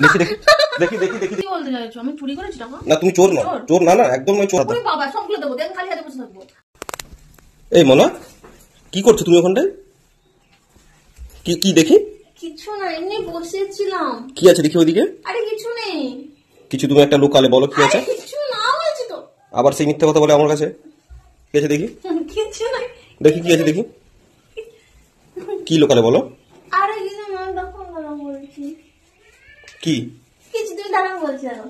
দেখি দেখি দেখি দেখি দেখি কি বলতে চাইছো? আমি চুরি করেছি টাকা? না তুমি চোর নও, চোর না, না একদম নয়, চোর। ওরে বাবা, সবগুলো দেবো, দেন খালি হাতে বসে থাকবো। এই মনা, কি করছো তুমি ওখানটায়? কি কি দেখি? কিছু না, এমনি বসেছিলাম। কি আছে দেখি ওইদিকে? আরে কিছু নেই। কিছু তুমি একটা লোকালে বলো কি আছে? কিছু না হয়েছে তো। আবার সেই মিথ্যা কথা বলে আমার কাছে। কি আছে দেখি? কিছু নাই। দেখি কি আছে দেখি? কি লোকালে বলো? আরে কিছু না, দেখো না বলছি। কি? কিছু তুমি দাঁড়াও বলছি। আরো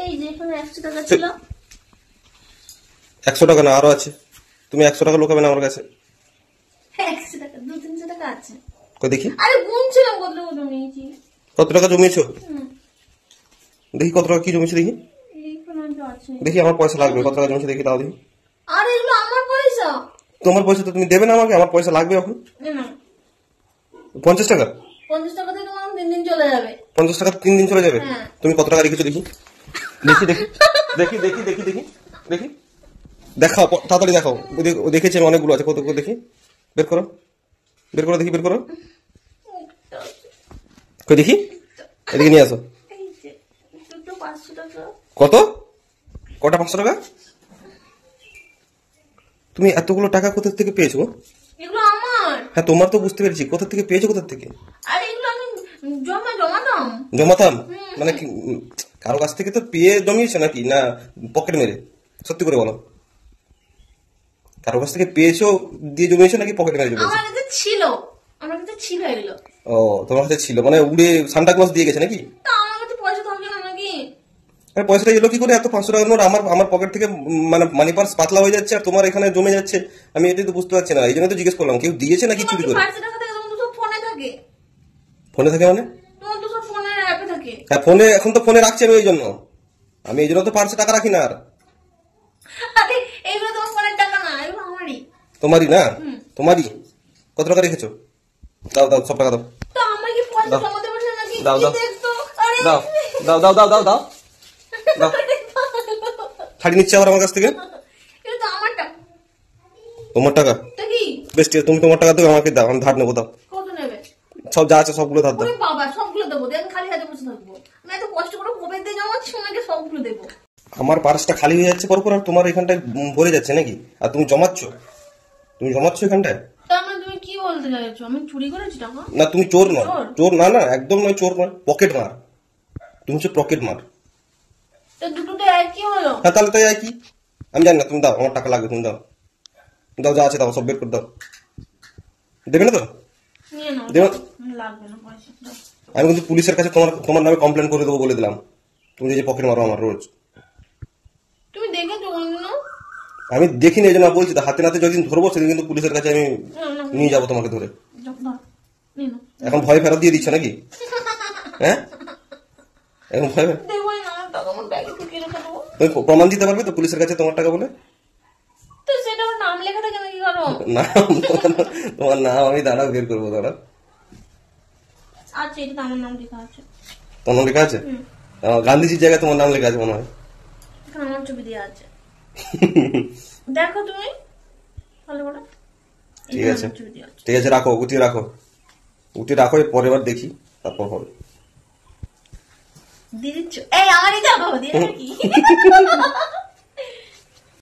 এই যে এখানে 100 টাকা ছিল। 100 টাকা না, আরো আছে। তুমি 100 টাকা লোকাবে না আমার কাছে? 100 টাকা, 200-300 টাকা আছে। কই দেখি? আরে গুনছিলাম কত কত নিয়েছি। কত টাকা জমিয়েছো? দেখি কত টাকা কি জমিয়েছো দেখি। এইখানে তো আছে। দেখি আমার পয়সা লাগবে, কত টাকা জমিয়েছো দেখি, তাও দেখি। আরে এগুলো আমার পয়সা। তোমার পয়সা তো তুমি দেবে না আমাকে, আমার পয়সা লাগবে এখন। না 50 টাকা? 50 টাকাতে তোমার 3 দিন চলে যাবে। 50 টাকা 3 দিন চলে যাবে? হ্যাঁ। তুমি কত টাকা রেখেছো দেখি? দেখি দেখি দেখি দেখি দেখি দেখি দেখি, দেখাও তাড়াতাড়ি দেখাও। দেখেছি আমি অনেকগুলো আছে, কত দেখি, বের করো, বের করো দেখি, বের করো। কই দেখি, এদিকে নিয়ে আসো। এই যে দুটো 500 টাকা। কত? কটা 500 টাকা? তুমি এতগুলো টাকা কোথা থেকে পেয়েছো? এগুলো আমার। হ্যাঁ তোমার তো বুঝতে পেরেছি, কোথা থেকে পেয়েছো, কোথা থেকে? আরে এগুলো আমি জমাতাম। জমাতাম মানে কি? কারো কাছ থেকে তো পেয়ে জমিয়েছো নাকি, না পকেট মেরে? সত্যি করে বলো, কারো কাছ থেকে পেয়েছো দিয়ে জমিয়েছো নাকি পকেট মেরে জমিয়েছো? আমার কাছে ছিল, আমার কাছে ছিল এগুলো। ও তোমার কাছে ছিল, মানে উড়ে সান্টা ক্লজ দিয়ে গেছে নাকি? তা আমার কাছে পয়সা থাকে না নাকি? আরে পয়সাটা এলো কি করে? এত 500 টাকার নোট আমার আমার পকেট থেকে, মানে মানি পার্স পাতলা হয়ে যাচ্ছে আর তোমার এখানে জমে যাচ্ছে। আমি এটাই তো বুঝতে পারছি না, এই জন্য তো জিজ্ঞেস করলাম কেউ দিয়েছে নাকি চুরি করে। 500 টাকা থাকে, তোমার তো সব ফোনে থাকে। ফোনে থাকে মানে? তোমার তো সব ফোনের অ্যাপে থাকে। হ্যাঁ ফোনে, এখন তো ফোনে রাখছি আমি, এই জন্য তো পার্সে টাকা রাখি না আর। আরে এগুলো তোমার ফোনের টাকা না, এগুলো আমারই। তোমারই না? তোমারই। কত টাকা রেখেছো? দাও দাও, সব টাকা দাও। তো আমার কি পয়সা দাও। জমাতে পারছে নাকি? দাও, দাও। দেখতো। আরে দাও দাও দাও দাও দাও দাও দাও। ছাড়ি নিচ্ছে আবার আমার কাছ থেকে। এটা তো আমার টাকা। তোমার টাকা? তা কি? বেশ ঠিক আছে, তুমি তোমার টাকা দেবে, আমাকে দাও, আমি ধার নেবো, দাও। কত নেবে? সব যা আছে সবগুলো ধার দাও। ওরে বাবা, সবগুলো দেবো, দেন খালি হাতে বসে থাকবো। আমি এত কষ্ট করে কোপে দিয়ে জমাচ্ছি, ওনাকে সবগুলো দেবো। আমার পার্সটা খালি হয়ে যাচ্ছে পরপর, আর তোমার এখানটায় ভরে যাচ্ছে নাকি? আর তুমি জমাচ্ছ, তুমি জমাচ্ছ এখানটায়। তার মানে তুমি কি বলতে চাইছো? আমি চুরি করেছি টাকা? না তুমি চোর নয়, চোর? চোর না, না একদম নয়, চোর নয়, পকেট মার। তুমি হচ্ছে পকেট মার। তো দুটো তো একই হলো। হ্যাঁ তাহলে তাই আর কি, আমি জানি না। তুমি দাও, আমার টাকা লাগবে, তুমি দাও, দাও যা আছে দাও, সব বের করে দাও। দেবে না তো? নিয়ে নাও। দেবে? লাগবে না পয়সা, দাও। আমি কিন্তু পুলিশের কাছে তোমার তোমার নামে কমপ্লেন করে দেবো বলে দিলাম। তুমি যে পকেট মারো আমার রোজ। তুমি দেখেছো কোনদিনও? আমি দেখিনি, এই জন্য বলছি, তো হাতে নাতে যেদিন ধরবো সেদিন কিন্তু পুলিশের কাছে আমি নিয়ে যাবো তোমাকে ধরে। নিয়ে নাও। এখন ভয় ফেরত দিয়ে দিচ্ছ নাকি? হ্যাঁ এখন ভয়, দেবোই না, আমার টাকা আমার ব্যাগে ঢুকিয়ে রেখে দেবো। তুমি প্রমাণ দিতে পারবে তো পুলিশের কাছে তোমার টাকা বলে? তো সেটা আমার নাম লেখা থাকে নাকি কারো? নাম, তোমার নাম আমি দাঁড়াও বের করবো, দাঁড়া। আচ্ছা, এটা তো আমার নাম লেখা আছে। তোমার নাম লেখা আছে? গান্ধীজির জায়গায় তোমার নাম লেখা আছে মনে হয়। এখানে আমার ছবি দেওয়া আছে। দেখো তুমি ভালো করে। ঠিক আছে, ঠিক আছে, রাখো, উঠিয়ে রাখো, উঠিয়ে রাখো, পরের বার দেখি, তারপর হবে। দিয়ে দিচ্ছ? এই আমারই দেখো, দিয়ে কি?